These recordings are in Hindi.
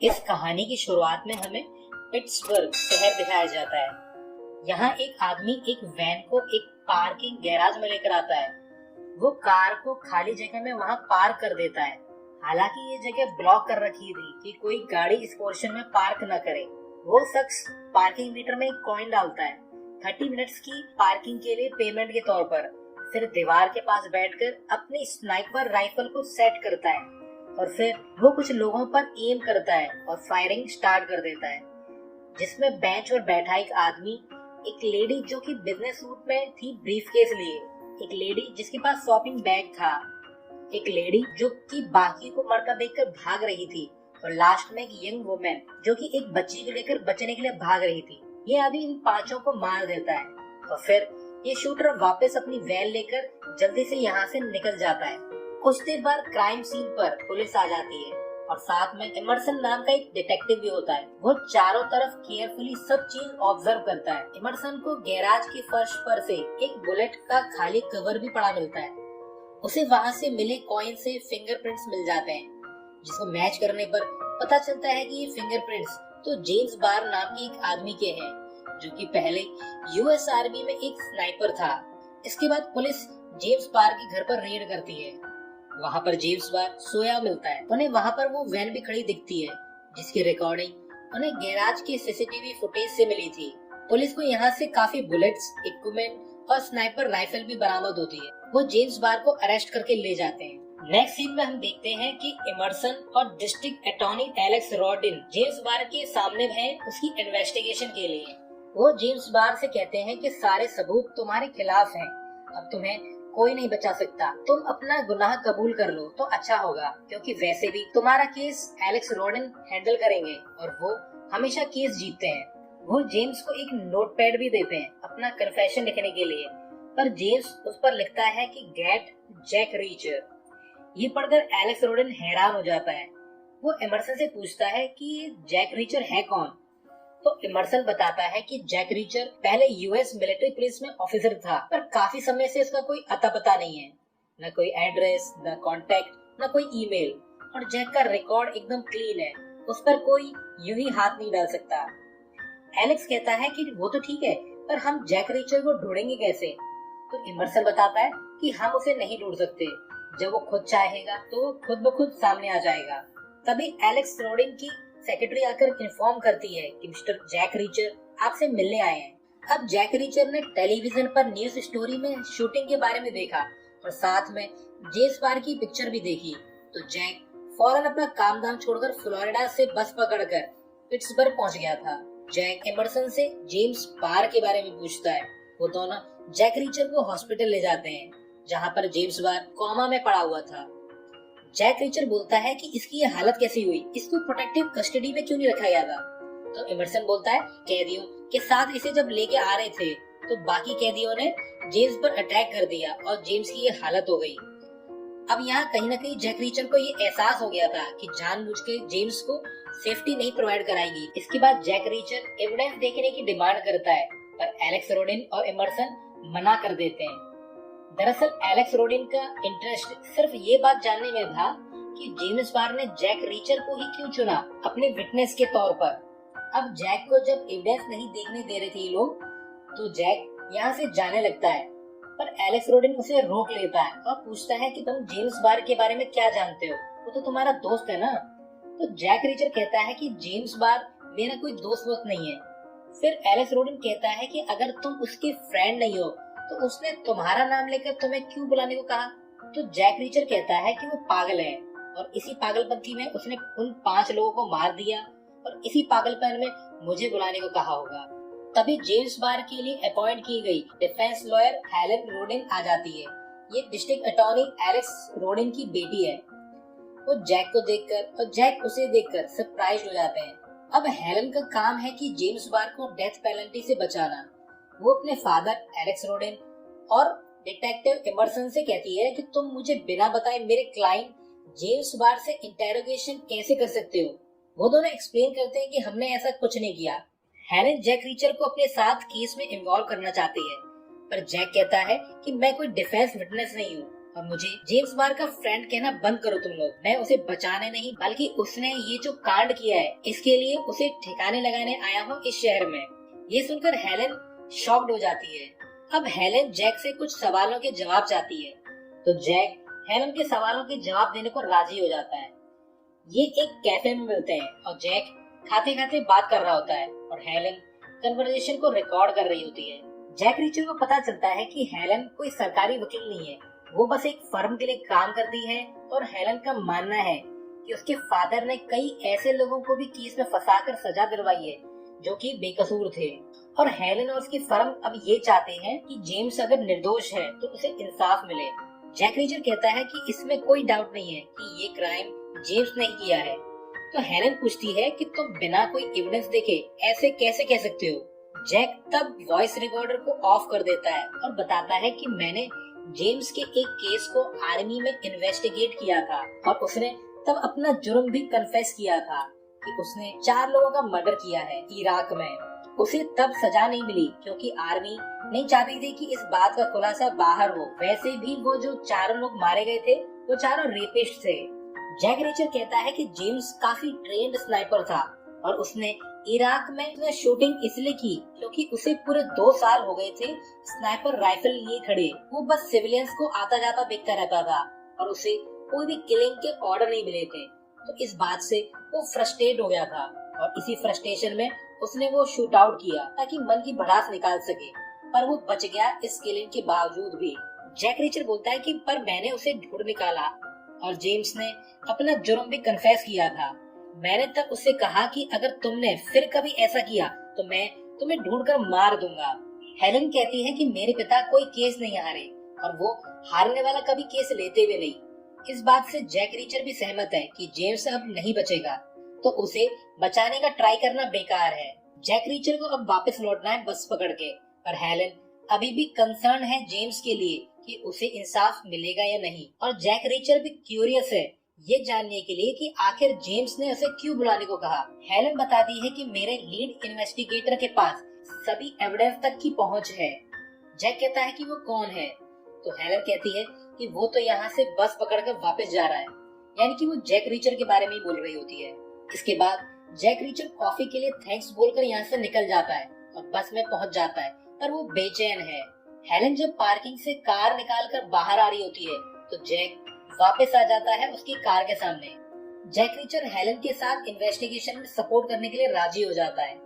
इस कहानी की शुरुआत में हमें पिट्सबर्ग शहर दिखाया जाता है। यहाँ एक आदमी एक वैन को एक पार्किंग गैराज में लेकर आता है। वो कार को खाली जगह में वहाँ पार्क कर देता है। हालांकि ये जगह ब्लॉक कर रखी थी कि कोई गाड़ी इस पोर्शन में पार्क न करे। वो शख्स पार्किंग मीटर में एक कॉइन डालता है 30 मिनट्स की पार्किंग के लिए पेमेंट के तौर पर। फिर दीवार के पास बैठकर अपनी स्नाइपर राइफल को सेट करता है और फिर वो कुछ लोगों पर एम करता है और फायरिंग स्टार्ट कर देता है, जिसमें बेंच पर बैठा एक आदमी, एक लेडी जो कि बिजनेस सूट में थी ब्रीफकेस लिए, एक लेडी जिसके पास शॉपिंग बैग था, एक लेडी जो कि बाकी को मरता देखकर भाग रही थी और लास्ट में एक यंग वुमेन जो कि एक बच्ची को लेकर बचने के लिए भाग रही थी। ये आदमी इन पांचों को मार देता है और फिर ये शूटर वापस अपनी वैन लेकर जल्दी से यहाँ से निकल जाता है। कुछ देर बाद क्राइम सीन पर पुलिस आ जाती है और साथ में इमर्सन नाम का एक डिटेक्टिव भी होता है। वो चारों तरफ केयरफुली सब चीज ऑब्जर्व करता है। इमर्सन को गैराज के फर्श पर से एक बुलेट का खाली कवर भी पड़ा मिलता है। उसे वहाँ से मिले कॉइन से फिंगरप्रिंट्स मिल जाते हैं, जिसको मैच करने पर पता चलता है कि ये फिंगरप्रिंट्स तो जेम्स बार नाम के एक आदमी के हैं, जो कि पहले यूएस आर्मी में एक स्नाइपर था। इसके बाद पुलिस जेम्स बार के घर पर रेड करती है। वहाँ पर जेम्स बार सोया मिलता है। उन्हें वहाँ पर वो वैन भी खड़ी दिखती है, जिसकी रिकॉर्डिंग उन्हें गैराज के सीसीटीवी फुटेज से मिली थी। पुलिस को यहाँ से काफी बुलेट्स, इक्विपमेंट और स्नाइपर राइफल भी बरामद होती है। वो जेम्स बार को अरेस्ट करके ले जाते हैं। नेक्स्ट सीन में हम देखते हैं कि इमर्सन और district attorney Alex Rodin James Barr के सामने हैं उसकी इन्वेस्टिगेशन के लिए। वो जेम्स बार से कहते हैं कि सारे सबूत तुम्हारे खिलाफ हैं, अब तुम्हें कोई नहीं बचा सकता, तुम अपना गुनाह कबूल कर लो तो अच्छा होगा, क्योंकि वैसे भी तुम्हारा केस एलेक्स रॉडिन हैंडल करेंगे और वो हमेशा केस जीतते हैं। वो जेम्स को एक नोटपैड भी देते हैं अपना कन्फेशन लिखने के लिए, पर जेम्स उस पर लिखता है कि गेट जैक रीचर। ये पढ़कर एलेक्स रॉडिन हैरान हो जाता है। वो इमर्सन से पूछता है कि जैक रीचर है कौन, तो इमर्सन बताता है कि जैक रीचर पहले यूएस मिलिट्री पुलिस में ऑफिसर था, पर काफी समय से इसका कोई अता पता नहीं है, न कोई एड्रेस, न कॉन्टेक्ट, न कोई ईमेल, और जैक का रिकॉर्ड एकदम क्लीन है, उस पर कोई यूं ही हाथ नहीं डाल सकता। एलेक्स कहता है कि वो तो ठीक है, पर हम जैक रीचर को ढूंढेंगे कैसे? तो इमर्सन बताता है कि हम उसे नहीं ढूंढ सकते, जब वो खुद चाहेगा तो वो खुद ब खुद सामने आ जाएगा। तभी एलेक्स रॉडिन की सेक्रेटरी आकर इन्फॉर्म करती है कि मिस्टर जैक रीचर आपसे मिलने आए हैं। अब जैक रीचर ने टेलीविजन पर न्यूज स्टोरी में शूटिंग के बारे में देखा और साथ में जेम्स बार की पिक्चर भी देखी, तो जैक फौरन अपना काम धाम छोड़कर फ्लोरिडा से बस पकड़कर पिट्सबर्ग पहुंच गया था। जैक इमर्सन से जेम्स बार के बारे में पूछता है। वो दोनों जैक रीचर को हॉस्पिटल ले जाते हैं, जहाँ पर जेम्स बार कोमा में पड़ा हुआ था। जैक रीचर बोलता है कि इसकी ये हालत कैसी हुई, इसको प्रोटेक्टिव कस्टडी में क्यों नहीं रखा गया था? तो इमर्सन बोलता है कैदियों के साथ इसे जब लेके आ रहे थे तो बाकी कैदियों ने जेम्स पर अटैक कर दिया और जेम्स की ये हालत हो गई। अब यहाँ कहीं न कहीं जैक रीचर को ये एहसास हो गया था कि जानबूझ के जेम्स को सेफ्टी नहीं प्रोवाइड कराएगी। इसके बाद जैक रीचर एविडेंस देखने की डिमांड करता है, पर एलेक्स रॉडिन और इमर्सन मना कर देते हैं। दरअसल एलेक्स रॉडिन का इंटरेस्ट सिर्फ ये बात जानने में था कि जेम्स बार ने जैक रीचर को ही क्यों चुना अपने विटनेस के तौर पर। अब जैक को जब एविडेंस नहीं देखने दे रहे थे ये लोग, तो जैक यहाँ से जाने लगता है, पर एलेक्स रॉडिन उसे रोक लेता है और पूछता है कि तुम जेम्स बार के बारे में क्या जानते हो, वो तो तुम्हारा दोस्त है ना? तो जैक रीचर कहता है कि जेम्स बार मेरा कोई दोस्त नहीं है। फिर एलेक्स रॉडिन कहता है कि अगर तुम उसके फ्रेंड नहीं हो तो उसने तुम्हारा नाम लेकर तुम्हें क्यों बुलाने को कहा? तो जैक रीचर कहता है कि वो पागल है और इसी पागलपंती में उसने उन 5 लोगों को मार दिया और इसी पागलपन में मुझे बुलाने को कहा होगा। तभी जेम्स बार के लिए अपॉइंट की गई डिफेंस लॉयर हेलन रॉडिन आ जाती है। ये डिस्ट्रिक्ट अटॉर्नी एलेक्स रॉडिन की बेटी है। वो जैक को देखकर और जैक उसे देखकर सरप्राइज हो जाते हैं। अब हेलन का काम है कि जेम्स बार को डेथ पेनल्टी से बचाना। वो अपने फादर एलेक्स रॉडिन और डिटेक्टिव इमर्सन से कहती है कि तुम मुझे बिना बताए मेरे क्लाइंट जेम्स बार से इंटेरोगेशन कैसे कर सकते हो? वो दोनों एक्सप्लेन करते हैं कि हमने ऐसा कुछ नहीं किया। हेलन जैक रीचर को अपने साथ केस में इन्वॉल्व करना चाहती है, पर जैक कहता है कि मैं कोई डिफेंस विटनेस नहीं हूँ और मुझे जेम्स बार का फ्रेंड कहना बंद करो तुम लोग। मैं उसे बचाने नहीं बल्कि उसने ये जो कांड किया है इसके लिए उसे ठिकाने लगाने आया हूँ इस शहर में। ये सुनकर हेलन शॉक्ड हो जाती है। अब हेलन जैक से कुछ सवालों के जवाब चाहती है तो जैक हेलन के सवालों के जवाब देने को राजी हो जाता है। ये एक कैफे में मिलते हैं और जैक खाते खाते बात कर रहा होता है और हेलन कन्वर्सेशन को रिकॉर्ड कर रही होती है। जैक रीचर को पता चलता है कि हेलन कोई सरकारी वकील नहीं है, वो बस एक फर्म के लिए काम करती है और हेलन का मानना है कि उसके फादर ने कई ऐसे लोगों को भी केस में फंसाकर सजा दिलवाई है जो कि बेकसूर थे। और हेलन और उसकी फर्म अब ये चाहते हैं कि जेम्स अगर निर्दोष है तो उसे इंसाफ मिले। जैक रीचर कहता है कि इसमें कोई डाउट नहीं है कि ये क्राइम जेम्स ने किया है। तो हेलन पूछती है कि तुम बिना कोई एविडेंस देखे ऐसे कैसे कह सकते हो। जैक तब वॉइस रिकॉर्डर को ऑफ कर देता है और बताता है कि मैंने जेम्स के एक केस को आर्मी में इन्वेस्टिगेट किया था और उसने तब अपना जुर्म भी कन्फेस किया था कि उसने 4 लोगों का मर्डर किया है इराक में। उसे तब सजा नहीं मिली क्योंकि आर्मी नहीं चाहती थी कि इस बात का खुलासा बाहर हो। वैसे भी वो जो 4 लोग मारे गए थे वो 4 रेपिस्ट थे। जैक रीचर कहता है कि जेम्स काफी ट्रेंड स्नाइपर था और उसने इराक में शूटिंग इसलिए की क्योंकि उसे पूरे 2 साल हो गए थे स्नाइपर राइफल लिए खड़े। वो बस सिविलियंस को आता जाता देखता रहता था और उसे कोई भी किलिंग के ऑर्डर नहीं मिले थे। तो इस बात से वो फ्रस्ट्रेट हो गया था और इसी फ्रस्ट्रेशन में उसने वो शूट आउट किया ताकि मन की भड़ास निकाल सके, पर वो बच गया इस किलिंग के बावजूद भी। जैक रीचर बोलता है कि पर मैंने उसे ढूंढ निकाला और जेम्स ने अपना जुर्म भी कन्फेस किया था। मैंने तब उससे कहा कि अगर तुमने फिर कभी ऐसा किया तो मैं तुम्हें ढूंढकर मार दूंगा। हेलन कहती है कि मेरे पिता कोई केस नहीं हारे और वो हारने वाला कभी केस लेते भी नहीं। इस बात से जैक रीचर भी सहमत है कि जेम्स अब नहीं बचेगा तो उसे बचाने का ट्राई करना बेकार है। जैक रीचर को अब वापस लौटना है बस पकड़ के, पर हेलन अभी भी कंसर्न है जेम्स के लिए कि उसे इंसाफ मिलेगा या नहीं। और जैक रीचर भी क्यूरियस है ये जानने के लिए कि आखिर जेम्स ने उसे क्यों बुलाने को कहा। हेलन बताती है कि मेरे लीड इन्वेस्टिगेटर के पास सभी एविडेंस तक की पहुंच है। जैक कहता है कि वो कौन है तो हेलन कहती है कि वो तो यहाँ से बस पकड़कर वापस जा रहा है, यानी कि वो जैक रीचर के बारे में ही बोल रही होती है। इसके बाद जैक रीचर कॉफी के लिए थैंक्स बोलकर यहाँ से निकल जाता है और बस में पहुंच जाता है, पर वो बेचैन है। हेलन जब पार्किंग से कार निकालकर बाहर आ रही होती है तो जैक वापस आ जाता है उसकी कार के सामने। जैक रीचर हेलन के साथ इन्वेस्टिगेशन में सपोर्ट करने के लिए राजी हो जाता है,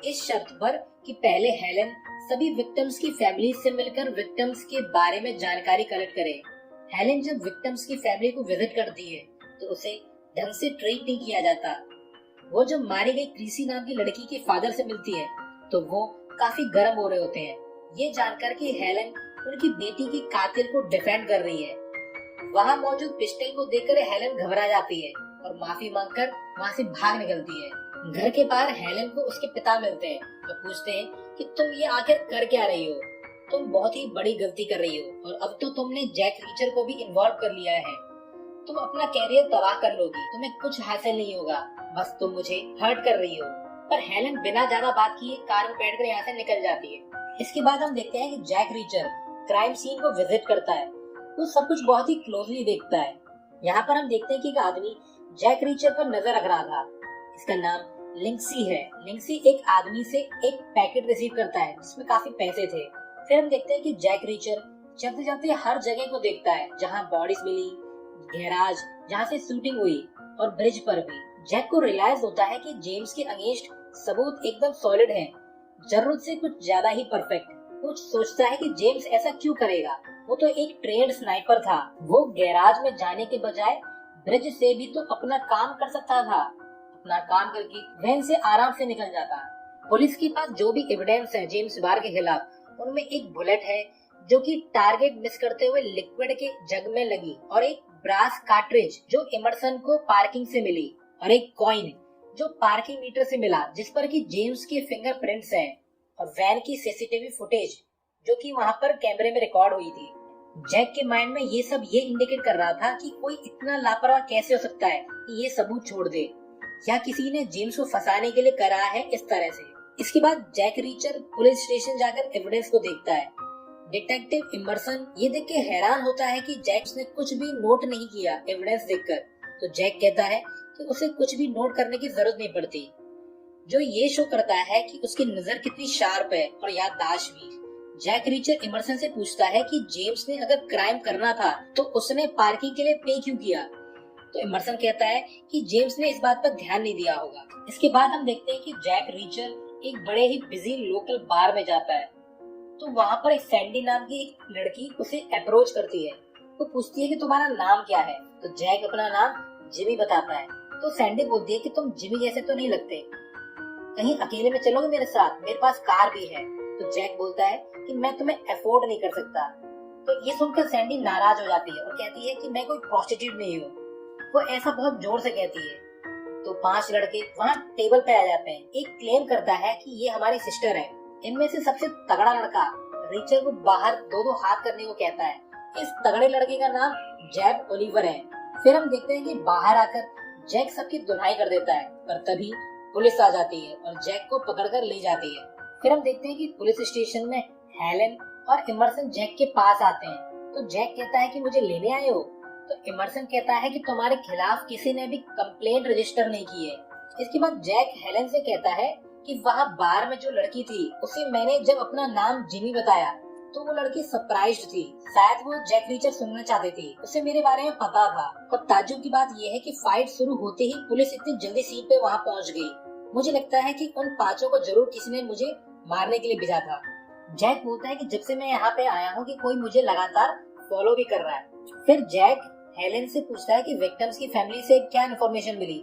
इस शर्त पर कि पहले हेलन सभी विक्टिम्स की फैमिली से मिलकर विक्टिम्स के बारे में जानकारी कलेक्ट करे। हेलन जब विक्टिम्स की फैमिली को विजिट करती है तो उसे ढंग से ट्रीट नहीं किया जाता। वो जब मारी गई क्रिसी नाम की लड़की के फादर से मिलती है तो वो काफी गर्म हो रहे होते हैं, ये जानकर कि हेलन उनकी बेटी के कातिल को डिफेंड कर रही है। वहाँ मौजूद पिस्टल को देखकर हेलन घबरा जाती है और माफी मांगकर वहाँ से भाग निकलती है। घर के बाहर हेलन को उसके पिता मिलते हैं और पूछते हैं कि तुम ये आखिर कर क्या रही हो, तुम बहुत ही बड़ी गलती कर रही हो और अब तो तुमने जैक रीचर को भी इन्वॉल्व कर लिया है। तुम अपना कैरियर तबाह कर लोगी, तुम्हें कुछ हासिल नहीं होगा, बस तुम मुझे हर्ट कर रही हो। पर हेलन बिना ज्यादा बात किए कार में बैठकर यहाँ से निकल जाती है। इसके बाद हम देखते हैं कि जैक रीचर क्राइम सीन को विजिट करता है, वो सब कुछ बहुत ही क्लोजली देखता है। यहाँ पर हम देखते हैं कि एक आदमी जैक रीचर पर नजर रख रहा था, इसका नाम लिंक्सी है। लिंक्सी एक आदमी से एक पैकेट रिसीव करता है जिसमें काफी पैसे थे। फिर हम देखते हैं कि जैक रीचर चलते चलते हर जगह को देखता है जहाँ बॉडीज मिली, गैराज जहाँ से शूटिंग हुई और ब्रिज पर भी। जैक को रियलाइज होता है कि जेम्स के अगेंस्ट सबूत एकदम सॉलिड हैं, जरूरत से कुछ ज्यादा ही परफेक्ट। कुछ सोचता है कि जेम्स ऐसा क्यों करेगा, वो तो एक ट्रेंड स्नाइपर था, वो गैराज में जाने के बजाय ब्रिज से भी तो अपना काम कर सकता था। अपना काम करके वैन से आराम से निकल जाता। पुलिस के पास जो भी एविडेंस है जेम्स बार के खिलाफ, उनमें एक बुलेट है जो कि टारगेट मिस करते हुए लिक्विड के जग में लगी और एक ब्रास कार्ट्रिज जो इमर्सन को पार्किंग से मिली और एक कॉइन जो पार्किंग मीटर से मिला जिस पर कि जेम्स के फिंगरप्रिंट्स हैं और वैन की सीसीटीवी फुटेज जो कि वहाँ पर कैमरे में रिकॉर्ड हुई थी। जैक के माइंड में ये सब ये इंडिकेट कर रहा था कि कोई इतना लापरवाह कैसे हो सकता है कि ये सबूत छोड़ दे, या किसी ने जेम्स को फंसाने के लिए करा है इस तरह से। इसके बाद जैक रीचर पुलिस स्टेशन जाकर एविडेंस को देखता है। डिटेक्टिव इमर्सन ये देख के हैरान होता है कि जैक ने कुछ भी नोट नहीं किया एविडेंस देखकर। तो जैक कहता है कि उसे कुछ भी नोट करने की जरूरत नहीं पड़ती, जो ये शो करता है कि उसकी नजर कितनी शार्प है और याददाश्त भी। जैक रीचर इमर्सन से पूछता है कि जेम्स ने अगर क्राइम करना था तो उसने पार्किंग के लिए पे क्यों किया। तो इमर्सन कहता है कि जेम्स ने इस बात पर ध्यान नहीं दिया होगा। इसके बाद हम देखते हैं कि जैक रीचर एक बड़े ही बिजी लोकल बार में जाता है। तो वहाँ पर एक सैंडी नाम की एक लड़की उसे अप्रोच करती है। वो पूछती है कि तुम्हारा नाम क्या है। तो जैक अपना नाम जिमी बताता है। तो सैंडी बोलती है कि तुम जिमी जैसे तो नहीं लगते, कहीं अकेले में चलोगे मेरे साथ, मेरे पास कार भी है। तो जैक बोलता है कि मैं तुम्हें अफोर्ड नहीं कर सकता। तो ये सुनकर सैंडी नाराज हो जाती है और कहती है कि मैं कोई प्रोस्टिट्यूट नहीं हूँ। वो ऐसा बहुत जोर से कहती है। तो 5 लड़के वहाँ टेबल पे आ जाते हैं। एक क्लेम करता है कि ये हमारी सिस्टर है। इनमें से सबसे तगड़ा लड़का रिचर को बाहर 2-2 हाथ करने को कहता है। इस तगड़े लड़के का नाम जैक ओलिवर है। फिर हम देखते हैं कि बाहर आकर जैक सबकी धुनाई कर देता है, पर तभी पुलिस आ जाती है और जैक को पकड़कर ले जाती है। फिर हम देखते हैं कि पुलिस स्टेशन में हेलन और इमर्सन जैक के पास आते हैं। तो जैक कहता है कि मुझे लेने आए हो। तो इमर्सन कहता है कि तुम्हारे खिलाफ किसी ने भी कंप्लेंट रजिस्टर नहीं की है। इसके बाद जैक हेलन से कहता है कि वहाँ बार में जो लड़की थी उसे मैंने जब अपना नाम जिमी बताया तो वो लड़की सरप्राइज्ड थी। शायद वो जैक रीचर सुनना चाहती थी, उसे मेरे बारे में पता था। और ताज्जुब की बात यह है कि फाइट शुरू होते ही पुलिस इतनी जल्दी सीन पे वहाँ पहुँच गई। मुझे लगता है कि उन 5 को जरूर किसी ने मुझे मारने के लिए भेजा था। जैक बोलता है कि जब से मैं यहाँ पे आया हूँ कि कोई मुझे लगातार फॉलो भी कर रहा है। फिर जैक हेलन से पूछता है कि विक्टिम्स की फैमिली से क्या इन्फॉर्मेशन मिली।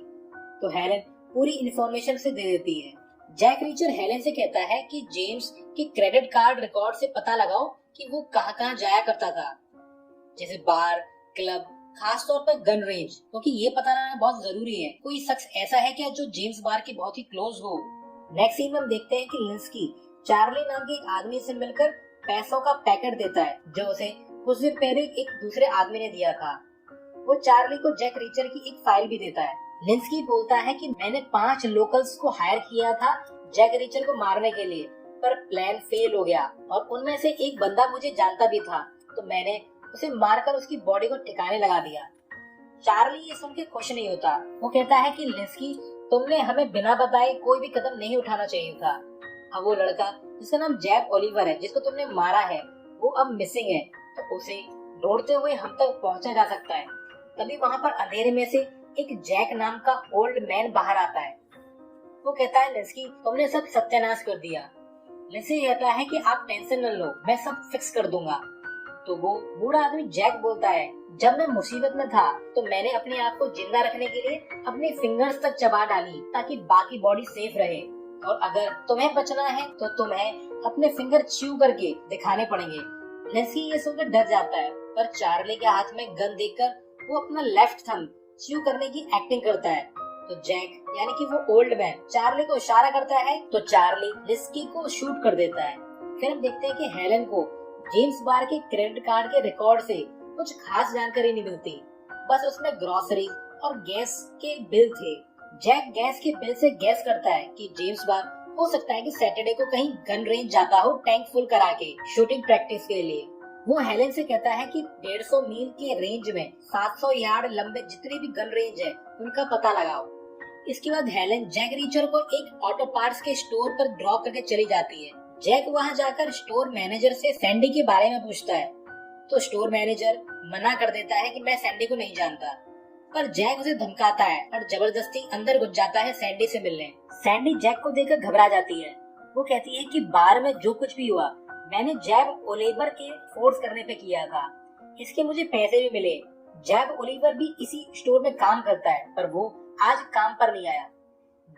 तो हेलन पूरी इन्फॉर्मेशन से दे देती है। जैक रीचर हेलन से कहता है कि जेम्स के क्रेडिट कार्ड रिकॉर्ड से पता लगाओ कि वो कहाँ जाया करता था, जैसे बार, क्लब, खास तौर पर गन रेंज, क्योंकि ये पता लगाना बहुत जरूरी है। कोई शख्स ऐसा है क्या जो जेम्स बार के बहुत ही क्लोज हो। नेक्स्ट सीन में हम देखते हैं कि लिंस्की चार्ली नाम के एक आदमी से मिलकर पैसों का पैकेट देता है जो उसे कुछ दिन पहले एक दूसरे आदमी ने दिया था। वो चार्ली को जैक रीचर की एक फाइल भी देता है। लिंस्की बोलता है कि मैंने 5 लोकल्स को हायर किया था जैक रीचर को मारने के लिए, पर प्लान फेल हो गया और उनमें से एक बंदा मुझे जानता भी था, तो मैंने उसे मारकर उसकी बॉडी को ठिकाने लगा दिया। चार्ली ये सुन के खुश नहीं होता। वो कहता है कि लिंस्की, तुमने हमें बिना बताए कोई भी कदम नहीं उठाना चाहिए था। अब वो लड़का जिसका नाम जैक ओलिवर है, जिसको तुमने मारा है, वो अब मिसिंग है, तो उसे ढूंढते हुए हम तक पहुंचा जा सकता है। तभी वहाँ पर अंधेरे में से एक जैक नाम का ओल्ड मैन बाहर आता है। वो कहता है लिंस्की, तुमने सब सत्यानाश कर दिया। लिंस्की कहता है कि आप टेंशन न लो, मैं सब फिक्स कर दूंगा। तो वो बूढ़ा आदमी जैक बोलता है, जब मैं मुसीबत में था तो मैंने अपने आप को जिंदा रखने के लिए अपनी फिंगर्स तक चबा डाली ताकि बाकी बॉडी सेफ रहे, और अगर तुम्हें बचना है तो तुम्हें अपने फिंगर च्यू करके दिखाने पड़ेंगे। लिंस्की ये सुनकर डर जाता है, पर चार्ली के हाथ में गन देखकर वो अपना लेफ्ट थंब च्यू करने की एक्टिंग करता है। तो जैक यानी कि वो ओल्ड मैन चार्ली को इशारा करता है, तो चार्ली लिंस्की को शूट कर देता है। फिर हम देखते हैं कि हेलन को जेम्स बार के क्रेडिट कार्ड के रिकॉर्ड से कुछ खास जानकारी नहीं मिलती, बस उसमें ग्रोसरी और गैस के बिल थे। जैक गैस के बिल से गैस करता है कि जेम्स बार हो सकता है कि सैटरडे को कहीं गन रेंज जाता हो टैंक फुल करा के शूटिंग प्रैक्टिस के लिए। वो हेलन से कहता है कि 150 मील के रेंज में 700 यार्ड लंबे जितने भी गन रेंज है उनका पता लगाओ। इसके बाद हेलन जैक रीचर को एक ऑटो पार्ट्स के स्टोर पर ड्रॉप करके चली जाती है। जैक वहां जाकर स्टोर मैनेजर से सैंडी के बारे में पूछता है, तो स्टोर मैनेजर मना कर देता है कि मैं सैंडी को नहीं जानता, पर जैक उसे धमकाता है और जबरदस्ती अंदर घुस जाता है सैंडी से मिलने। सैंडी जैक को देखकर घबरा जाती है। वो कहती है कि बार में जो कुछ भी हुआ मैंने जैक ओलिवर के फोर्स करने पे किया था, इसके मुझे पैसे भी मिले। जैक ओलिवर भी इसी स्टोर में काम करता है, पर वो आज काम पर नहीं आया।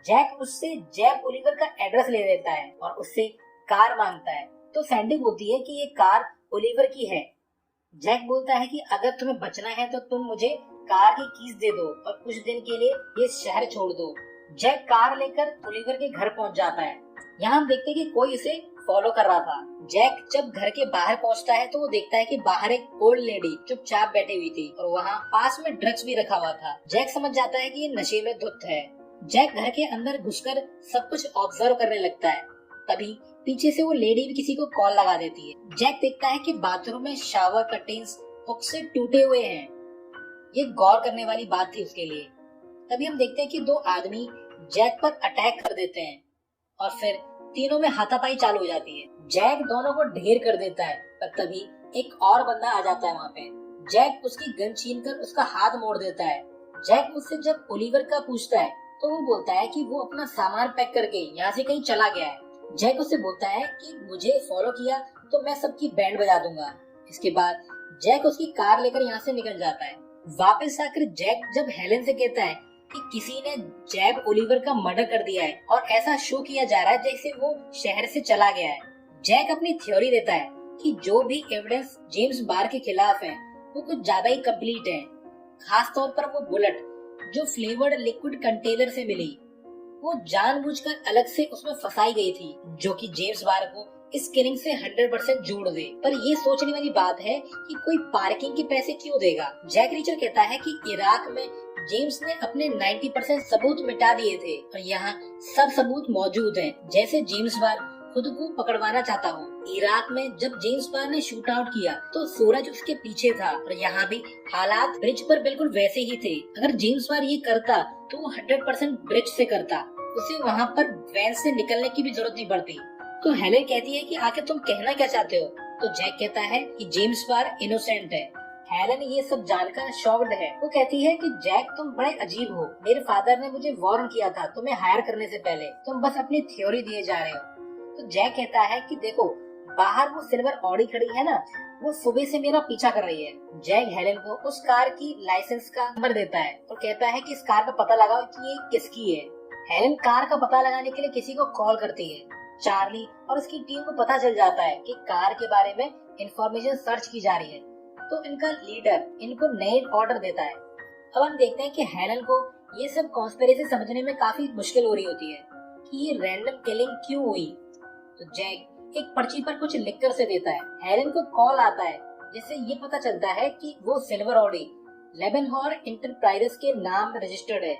जैक उससे जैक ओलिवर का एड्रेस ले लेता है और उससे कार मांगता है। तो सैंडी बोलती है कि ये कार ओलिवर की है। जैक बोलता है कि अगर तुम्हें बचना है तो तुम मुझे कार की कीज दे दो और कुछ दिन के लिए ये शहर छोड़ दो। जैक कार लेकर ओलिवर के घर पहुंच जाता है। यहाँ हम देखते हैं कि कोई इसे फॉलो कर रहा था। जैक जब घर के बाहर पहुंचता है तो वो देखता है कि बाहर एक ओल्ड लेडी चुपचाप बैठी हुई थी और वहाँ पास में ड्रग्स भी रखा हुआ था। जैक समझ जाता है कि ये नशे में धुत है। जैक घर के अंदर घुसकर सब कुछ ऑब्जर्व करने लगता है। तभी पीछे से वो लेडी भी किसी को कॉल लगा देती है। जैक देखता है कि बाथरूम में शावर कर्टेन्स हुक से टूटे हुए हैं। ये गौर करने वाली बात थी उसके लिए। तभी हम देखते हैं कि दो आदमी जैक पर अटैक कर देते हैं और फिर तीनों में हाथापाई चालू हो जाती है। जैक दोनों को ढेर कर देता है, पर तभी एक और बंदा आ जाता है वहाँ पे। जैक उसकी गन छीनकर उसका हाथ मोड़ देता है। जैक मुझसे जब ओलिवर का पूछता है तो वो बोलता है कि वो अपना सामान पैक करके यहाँ से कहीं चला गया है। जैक उससे बोलता है कि मुझे फॉलो किया तो मैं सबकी बैंड बजा दूंगा। इसके बाद जैक उसकी कार लेकर यहाँ से निकल जाता है। वापस आकर जैक जब हेलन से कहता है कि किसी ने जैब ओलिवर का मर्डर कर दिया है और ऐसा शो किया जा रहा है जैसे वो शहर से चला गया है। जैक अपनी थ्योरी देता है कि जो भी एविडेंस जेम्स बार के खिलाफ है वो कुछ ज्यादा ही कंप्लीट है। खास तौर पर वो बुलेट जो फ्लेवर्ड लिक्विड कंटेनर से मिली, वो जानबूझकर अलग से उसमें फंसाई गई थी, जो कि जेम्स बार को इस किलिंग से 100% जोड़ दे। पर ये सोचने वाली बात है कि कोई पार्किंग के पैसे क्यों देगा। जैक रीचर कहता है कि इराक में जेम्स ने अपने 90% सबूत मिटा दिए थे और यहाँ सब सबूत मौजूद हैं, जैसे जेम्स बार खुद को पकड़वाना चाहता हो। इराक में जब जेम्स बार ने शूट आउट किया तो सूरज उसके पीछे था और यहाँ भी हालात ब्रिज पर बिल्कुल वैसे ही थे। अगर जेम्स बार ये करता तो वो 100% ब्रिज से करता, उसे वहाँ पर वैन से निकलने की भी जरूरत नहीं पड़ती। तो हेलेन कहती है कि आखिर तुम कहना क्या चाहते हो। तो जैक कहता है कि जेम्स बार इनोसेंट है। हेलेन ये सब जानकर शॉक्ड है। वो कहती है कि जैक तुम बड़े अजीब हो, मेरे फादर ने मुझे वार्न किया था तुम्हें हायर करने से पहले, तुम बस अपनी थ्योरी दिए जा रहे हो। तो जैक कहता है कि देखो बाहर वो सिल्वर ऑडी खड़ी है ना, वो सुबह से मेरा पीछा कर रही है। जैक हेलेन को उस कार की लाइसेंस का नंबर देता है और कहता है कि इस कार का पता लगाओ कि ये किसकी है। हेलेन कार का पता लगाने के लिए किसी को कॉल करती है। चार्ली और उसकी टीम को पता चल जाता है कि कार के बारे में इंफॉर्मेशन सर्च की जा रही है, तो इनका लीडर इनको नए ऑर्डर देता है। अब हम देखते हैं कि हेलेन को ये सब कॉन्स्पिरेसी समझने में काफी मुश्किल हो रही होती है कि ये रैंडम किलिंग क्यों हुई। तो जैक एक पर्ची पर कुछ लिखकर से देता है। हेलेन को कॉल आता है जिससे ये पता चलता है कि वो सिल्वर ऑडी लेबनहॉर इंटरप्राइजेस के नाम रजिस्टर्ड है,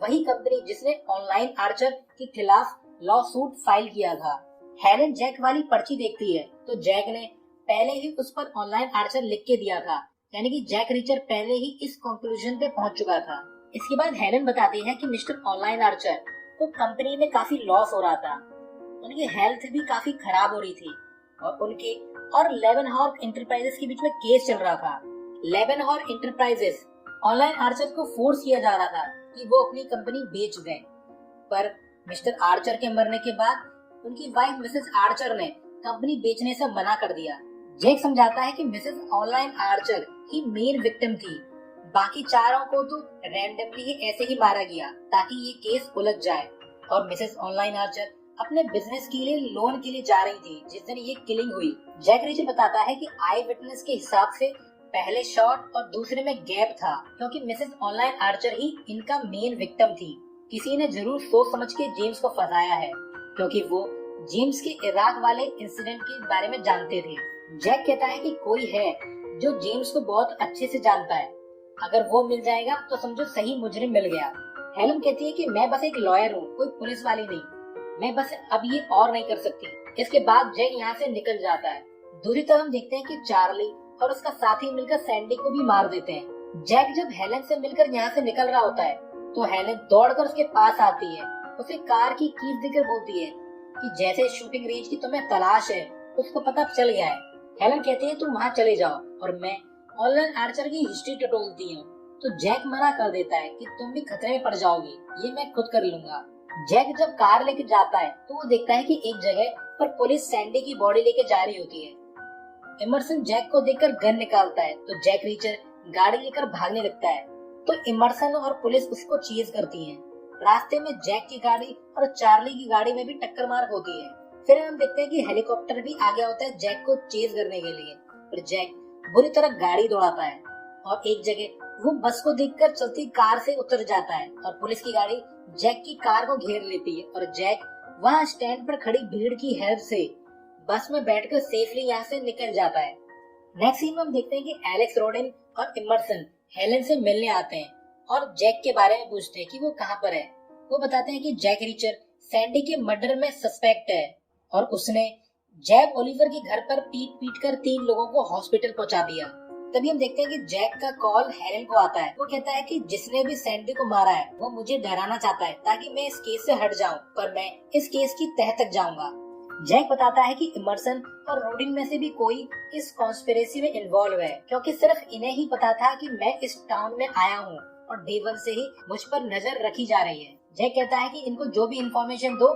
वही कंपनी जिसने ऑनलाइन आर्चर के खिलाफ लॉ सूट फाइल किया था। हेलेन जैक वाली पर्ची देखती है तो जैक ने पहले ही उस पर ऑनलाइन आर्चर लिख के दिया था, यानी कि जैक रीचर पहले ही इस कंक्लूजन पे पहुंच चुका था। इसके बाद हेलेन बताती है कि मिस्टर ऑनलाइन आर्चर को कंपनी में काफी लॉस हो रहा था, उनकी हेल्थ भी काफी खराब हो रही थी और उनके और लेबनहॉर इंटरप्राइजेस के बीच में केस चल रहा था। लेबनहॉर इंटरप्राइजेस ऑनलाइन आर्चर को फोर्स किया जा रहा था कि वो अपनी कंपनी बेच दें, पर मिस्टर आर्चर के मरने के बाद उनकी वाइफ मिसेस आर्चर ने कंपनी बेचने से मना कर दिया। जैक समझाता है कि मिसेस ऑनलाइन आर्चर ही मेन विक्टिम थी, बाकी चारों को तो रैंडमली ही ऐसे ही मारा गया ताकि ये केस उलझ जाए। और मिसेस ऑनलाइन आर्चर अपने बिजनेस के लिए लोन के लिए जा रही थी जिस दिन ये किलिंग हुई। जैक रीचर बताता है कि आई विटनेस के हिसाब से पहले शॉट और दूसरे में गैप था, क्योंकि मिसेस ऑनलाइन आर्चर ही इनका मेन विक्टिम थी। किसी ने जरूर सोच समझ के जेम्स को फंसाया है, क्योंकि वो जेम्स के इराक वाले इंसिडेंट के बारे में जानते थे। जैक कहता है कि कोई है जो जेम्स को बहुत अच्छे से जानता है, अगर वो मिल जाएगा तो समझो सही मुजरिम मिल गया। हेलेन कहती है कि मैं बस एक लॉयर हूँ, कोई पुलिस वाली नहीं, मैं बस अब ये और नहीं कर सकती। इसके बाद जैक यहाँ से निकल जाता है। दूसरी तरफ हम देखते हैं कि चार्ली और उसका साथी मिलकर सैंडी को भी मार देते हैं। जैक जब हेलेन से मिलकर यहाँ से निकल रहा होता है तो हेलेन दौड़कर उसके पास आती है, उसे कार की कीज देकर बोलती है कि जैसे शूटिंग रेंज की तुम्हें तलाश है, उसको पता चल गया है। हेलेन कहती है तुम वहाँ चले जाओ और मैं ऑनलाइन आर्चर की हिस्ट्री टटोलती हूँ। तो जैक मना कर देता है कि तुम भी खतरे में पड़ जाओगी, ये मैं खुद कर लूंगा। जैक जब कार लेके जाता है तो वो देखता है कि एक जगह पर पुलिस सैंडी की बॉडी लेके जा रही होती है। इमर्सन जैक को देखकर गन निकालता है तो जैक रीचर गाड़ी लेकर भागने लगता है, तो इमर्सन और पुलिस उसको चेज करती है। रास्ते में जैक की गाड़ी और चार्ली की गाड़ी में भी टक्कर मार होती है। फिर हम देखते हैं कि हेलीकॉप्टर भी आ गया होता है जैक को चेज करने के लिए, पर जैक बुरी तरह गाड़ी दौड़ाता है और एक जगह वो बस को देखकर चलती कार से उतर जाता है और पुलिस की गाड़ी जैक की कार को घेर लेती है और जैक वहाँ स्टैंड पर खड़ी भीड़ की हेल्प से बस में बैठकर सेफली यहाँ से निकल जाता है। नेक्स्ट सीन में हम देखते हैं कि एलेक्स रोडेन और इमर्सन हेलेन से मिलने आते हैं और जैक के बारे में पूछते हैं कि वो कहाँ पर है। वो बताते हैं कि जैक रीचर सैंडी के मर्डर में सस्पेक्ट है और उसने जैक ओलिवर के घर पर पीट पीट कर 3 लोगों को हॉस्पिटल पहुंचा दिया। तभी हम देखते हैं कि जैक का कॉल हेलेन को आता है। वो कहता है कि जिसने भी सैंडी को मारा है वो मुझे डराना चाहता है ताकि मैं इस केस से हट जाऊं, पर मैं इस केस की तह तक जाऊंगा। जैक बताता है कि इमर्सन और रोडिन में से भी कोई इस कॉन्स्पिरेसी में इन्वॉल्व है, क्योंकि सिर्फ इन्हें ही पता था कि मैं इस टाउन में आया हूँ और डे 1 से ही मुझ पर नजर रखी जा रही है। जैक कहता है कि इनको जो भी इंफॉर्मेशन दो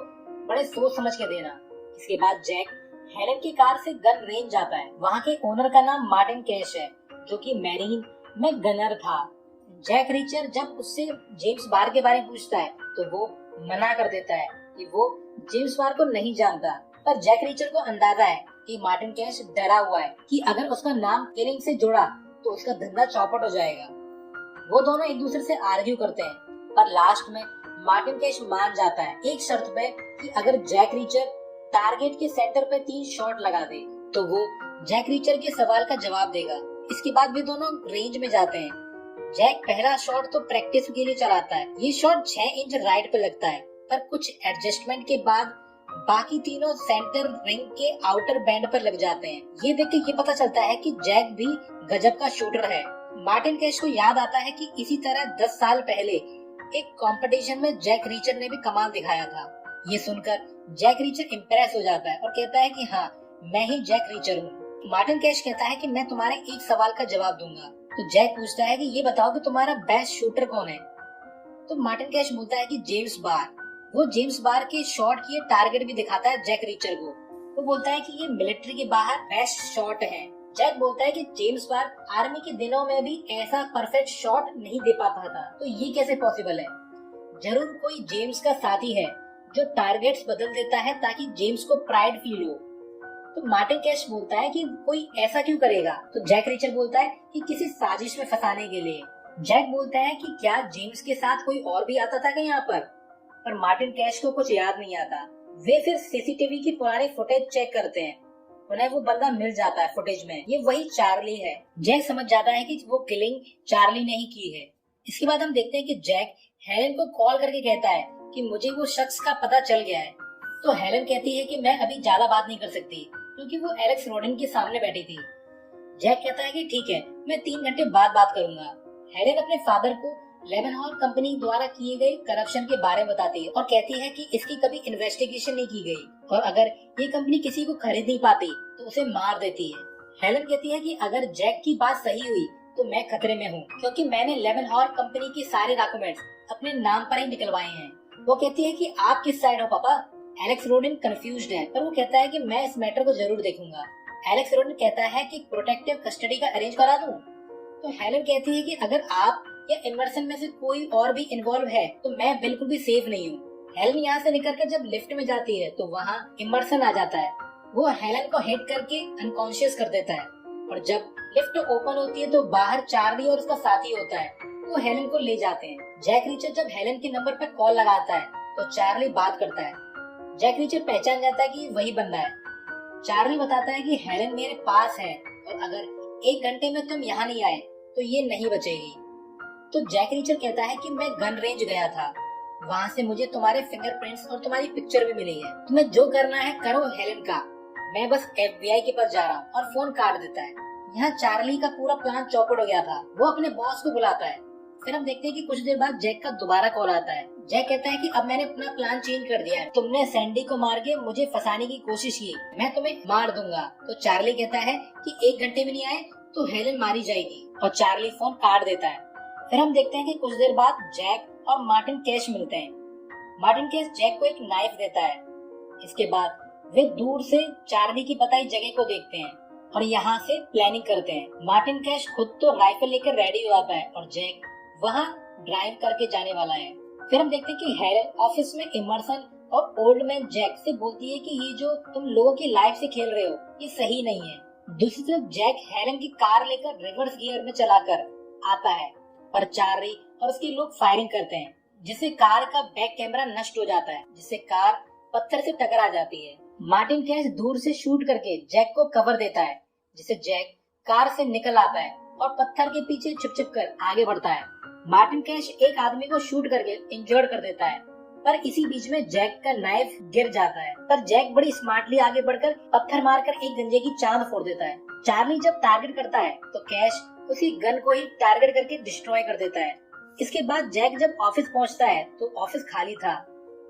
बड़े सोच समझ के देना। इसके बाद जैक हेलेन की कार से गन रेंज जाता है। वहाँ के ओनर का नाम मार्टिन कैश है, जो कि मैरीन में गनर था। जैक रीचर जब उससे जेम्स बार के बारे में पूछता है तो वो मना कर देता है कि वो जेम्स बार को नहीं जानता, पर जैक रीचर को अंदाजा है कि मार्टिन कैश डरा हुआ है कि अगर उसका नाम किलिंग से जुड़ा तो उसका धंधा चौपट हो जाएगा। वो दोनों एक दूसरे से आर्ग्यू करते हैं, पर लास्ट में मार्टिन कैश मान जाता है एक शर्त पे कि अगर जैक रीचर टारगेट के सेंटर पे 3 शॉट लगा दे तो वो जैक रीचर के सवाल का जवाब देगा। इसके बाद वे दोनों रेंज में जाते हैं। जैक पहला शॉट तो प्रैक्टिस के लिए चलाता है। ये शॉट 6 इंच राइट पे लगता है, पर कुछ एडजस्टमेंट के बाद बाकी तीनों सेंटर रिंग के आउटर बैंड पर लग जाते हैं। ये देख के ये पता चलता है कि जैक भी गजब का शूटर है। मार्टिन कैश को याद आता है कि इसी तरह 10 साल पहले एक कंपटीशन में जैक रीचर ने भी कमाल दिखाया था। ये सुनकर जैक रीचर इम्प्रेस हो जाता है और कहता है कि हाँ, मैं ही जैक रीचर हूँ। मार्टिन कैश कहता है कि मैं तुम्हारे एक सवाल का जवाब दूंगा। तो जैक पूछता है कि ये बताओ कि तुम्हारा बेस्ट शूटर कौन है। तो मार्टिन कैश बोलता है कि जेम्स बार। वो जेम्स बार के शॉट की टारगेट भी दिखाता है जैक रीचर को। वो बोलता है कि ये मिलिट्री के बाहर बेस्ट शॉट है। जैक बोलता है कि जेम्स बार आर्मी के दिनों में भी ऐसा परफेक्ट शॉट नहीं दे पाता था, तो ये कैसे पॉसिबल है। जरूर कोई जेम्स का साथी है जो टारगेट्स बदल देता है ताकि जेम्स को प्राइड फील हो। तो मार्टिन कैश बोलता है कि कोई ऐसा क्यों करेगा। तो जैक रीचर बोलता है कि किसी साजिश में फंसाने के लिए। जैक बोलता है कि क्या जेम्स के साथ कोई और भी आता था क्या यहाँ पर मार्टिन कैश को कुछ याद नहीं आता। वे फिर सीसीटीवी की पुरानी फुटेज चेक करते हैं। उन्हें वो बंदा मिल जाता है फुटेज में। ये वही चार्ली है। जैक समझ जाता है कि वो किलिंग चार्ली ने ही की है। इसके बाद हम देखते हैं कि जैक हेलेन को कॉल करके कहता है कि मुझे वो शख्स का पता चल गया है। तो हेलेन कहती है कि मैं अभी ज्यादा बात नहीं कर सकती क्योंकि वो एलेक्स रोडिन के सामने बैठी थी। जैक कहता है कि ठीक है, मैं 3 घंटे बाद बात करूंगा। हेलेन अपने फादर को लेमनहॉल कंपनी द्वारा किए गए करप्शन के बारे में बताती है और कहती है कि इसकी कभी इन्वेस्टिगेशन नहीं की गई और अगर ये कंपनी किसी को खरीद नहीं पाती तो उसे मार देती है। हेलेन कहती है कि अगर जैक की बात सही हुई तो मैं खतरे में हूँ क्योंकि मैंने लेमनहॉल कंपनी के सारे डॉक्यूमेंट्स अपने नाम पर ही निकलवाए हैं। वो कहती है कि आप किस साइड हो पापा। एलेक्स रोडिन कंफ्यूज्ड है, पर वो कहता है कि मैं इस मैटर को जरूर देखूंगा। एलेक्स रोडिन कहता है कि प्रोटेक्टिव कस्टडी का अरेंज करा दूं। तो हेलेन कहती है कि अगर आप या इमर्सन में से कोई और भी इन्वॉल्व है तो मैं बिल्कुल भी सेफ नहीं हूँ। हेलेन यहाँ से निकल कर जब लिफ्ट में जाती है तो वहाँ इमर्सन आ जाता है। वो हेलेन को हिट करके अनकॉन्शियस कर देता है और जब लिफ्ट ओपन होती है तो बाहर चार्ली और उसका साथी होता है। वो हेलेन को ले जाते हैं। जैक रीचर जब हेलेन के नंबर पर कॉल लगाता है तो चार्ली बात करता है। जैक रीचर पहचान जाता है कि वही बंदा है। चार्ली बताता है कि हेलेन मेरे पास है और अगर 1 घंटे में तुम यहाँ नहीं आए तो ये नहीं बचेगी। तो जैक रीचर कहता है कि मैं गन रेंज गया था, वहाँ से मुझे तुम्हारे फिंगरप्रिंट्स और तुम्हारी पिक्चर भी मिली है। तुम्हें जो करना है करो हेलेन का, मैं बस FBI के पास जा रहा हूँ। और फोन काट देता है। यहाँ चार्ली का पूरा प्लान चौपट हो गया था। वो अपने बॉस को बुलाता है। फिर हम देखते हैं कि कुछ देर बाद जैक का दोबारा कॉल आता है। जैक कहता है कि अब मैंने अपना प्लान चेंज कर दिया है। तुमने सैंडी को मार के मुझे फंसाने की कोशिश की, मैं तुम्हें मार दूंगा। तो चार्ली कहता है कि 1 घंटे में नहीं आए तो हेलेन मारी जाएगी और चार्ली फोन काट देता है। फिर हम देखते हैं कि कुछ देर बाद जैक और मार्टिन कैश मिलते हैं। मार्टिन कैश जैक को एक नाइफ देता है। इसके बाद वे दूर से चार्ली की बताई जगह को देखते हैं और यहाँ से प्लानिंग करते हैं। मार्टिन कैश खुद तो राइफल लेकर रेडी हो जाता है और जैक वहाँ ड्राइव करके जाने वाला है। फिर हम देखते हैं कि हेलेन ऑफिस में इमर्सन और ओल्ड मैन जैक से बोलती है कि ये जो तुम लोगों की लाइफ से खेल रहे हो ये सही नहीं है। दूसरी तरफ जैक हेलेन की कार लेकर रिवर्स गियर में चलाकर आता है, पर चार्ली और उसके लोग फायरिंग करते हैं जिससे कार का बैक कैमरा नष्ट हो जाता है, जिससे कार पत्थर से टकरा जाती है। मार्टिन कैश दूर से शूट करके जैक को कवर देता है, जिससे जैक कार से निकल आता है और पत्थर के पीछे छिप कर आगे बढ़ता है। मार्टिन कैश एक आदमी को शूट करके इंजर्ड कर देता है, पर इसी बीच में जैक का नाइफ गिर जाता है, पर जैक बड़ी स्मार्टली आगे बढ़कर पत्थर मारकर एक गंजे की चांद फोड़ देता है। चार्ली जब टारगेट करता है तो कैश उसी गन को ही टारगेट करके डिस्ट्रॉय कर देता है। इसके बाद जैक जब ऑफिस पहुंचता है तो ऑफिस खाली था।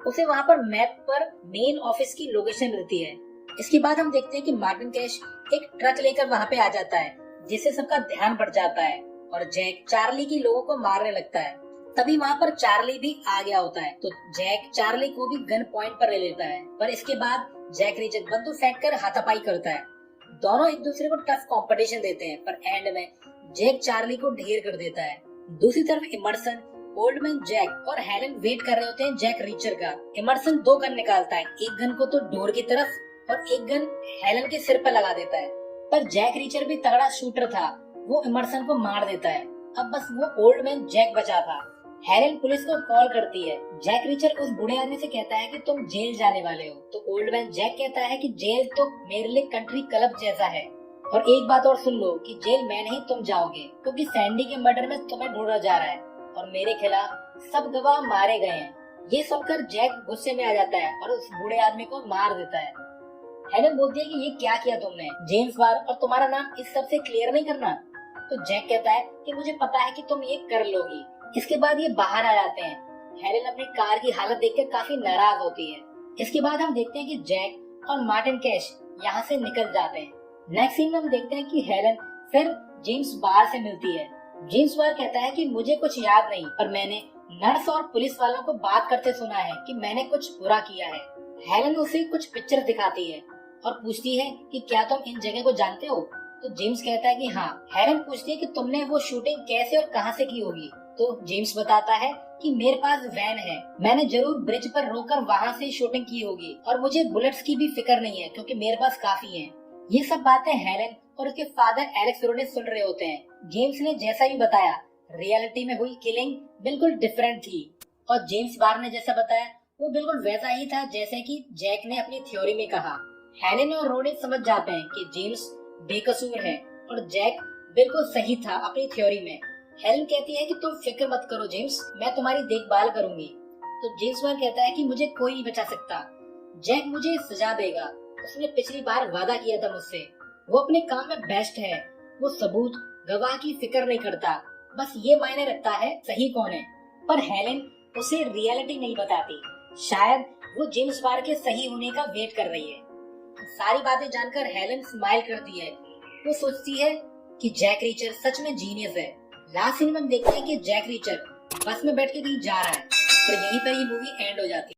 उसे वहां पर मैप पर मेन ऑफिस की लोकेशन मिलती है। इसके बाद हम देखते हैं कि मार्टिन कैश एक ट्रक लेकर वहां पे आ जाता है, जिससे सबका ध्यान बढ़ जाता है और जैक चार्ली की लोगों को मारने लगता है। तभी वहां पर चार्ली भी आ गया होता है, तो जैक चार्ली को भी गन पॉइंट पर ले लेता है। पर इसके बाद जैक रीचर बंदूक फेंक कर हाथापाई करता है। दोनों एक दूसरे को टफ कंपटीशन देते हैं, पर एंड में जैक चार्ली को ढेर कर देता है। दूसरी तरफ इमर्सन, ओल्डमैन जैक और हेलन वेट कर रहे होते हैं जैक रीचर का। इमर्सन 2 गन निकालता है, एक गन को तो डोर की तरफ और एक गन हेलन के सिर पर लगा देता है। पर जैक रीचर भी तगड़ा शूटर था, वो इमर्सन को मार देता है। अब बस वो ओल्डमैन जैक बचा था। हेलन पुलिस को कॉल करती है। जैक रीचर उस बूढ़े आदमी से कहता है कि तुम जेल जाने वाले हो, तो ओल्डमैन जैक कहता है कि जेल तो मेरे लिए कंट्री क्लब जैसा है, और एक बात और सुन लो कि जेल में नहीं तुम जाओगे, क्योंकि सैंडी के मर्डर में तुम्हें ढूंढा जा रहा है और मेरे खिलाफ सब गवाह मारे गए हैं। ये सुनकर जैक गुस्से में आ जाता है और उस बूढ़े आदमी को मार देता है। हेलन बोलती है कि ये क्या किया तुमने, जेम्स बार और तुम्हारा नाम इस सब से क्लियर नहीं करना। तो जैक कहता है कि मुझे पता है कि तुम ये कर लोगी। इसके बाद ये बाहर आ जाते हैं। हेलन अपनी कार की हालत देखकर काफी नाराज होती है। इसके बाद हम देखते हैं कि जैक और मार्टिन कैश यहाँ से निकल जाते हैं। नेक्स्ट सीन में हम देखते हैं कि हेलन फिर जेम्स बार से मिलती है। जेम्स बार कहता है कि मुझे कुछ याद नहीं, पर मैंने नर्स और पुलिस वालों को बात करते सुना है कि मैंने कुछ बुरा किया है। हेलन उसे कुछ पिक्चर दिखाती है और पूछती है कि क्या तुम इन जगह को जानते हो। तो जेम्स कहता है कि हाँ। हेलन पूछती है कि तुमने वो शूटिंग कैसे और कहाँ से की होगी। तो जेम्स बताता है कि मेरे पास वैन है, मैंने जरूर ब्रिज पर रोककर वहाँ से शूटिंग की होगी, और मुझे बुलेट्स की भी फिक्र नहीं है क्योंकि मेरे पास काफी है। ये सब बातें हेलन और उसके फादर एलेक्स फिरोनेस सुन रहे होते हैं। जेम्स ने जैसा भी बताया, रियलिटी में हुई किलिंग बिल्कुल डिफरेंट थी, और जेम्स बार ने जैसा बताया वो बिल्कुल वैसा ही था जैसे कि जैक ने अपनी थ्योरी में कहा। हेलन और रोनी समझ जाते हैं कि जेम्स बेकसूर है और जैक बिल्कुल सही था अपनी थ्योरी में। हेलन कहती है कि तुम फिक्र मत करो जेम्स, मैं तुम्हारी देखभाल करूंगी। तो जेम्स बार कहता है कि मुझे कोई नहीं बचा सकता, जैक मुझे सजा देगा, उसने पिछली बार वादा किया था मुझसे, वो अपने काम में बेस्ट है, वो सबूत गवाह की फिक्र नहीं करता, बस ये मायने रखता है सही कौन है। पर हेलन उसे रियलिटी नहीं बताती, शायद वो जेम्स बार के सही होने का वेट कर रही है। सारी बातें जानकर हेलन स्माइल करती है। वो सोचती है कि जैक रीचर सच में जीनियस है। लास्ट सीन में हम देखते हैं कि जैक रीचर बस में बैठ के कहीं जा रहा है, और यहीं पर ये मूवी एंड हो जाती है।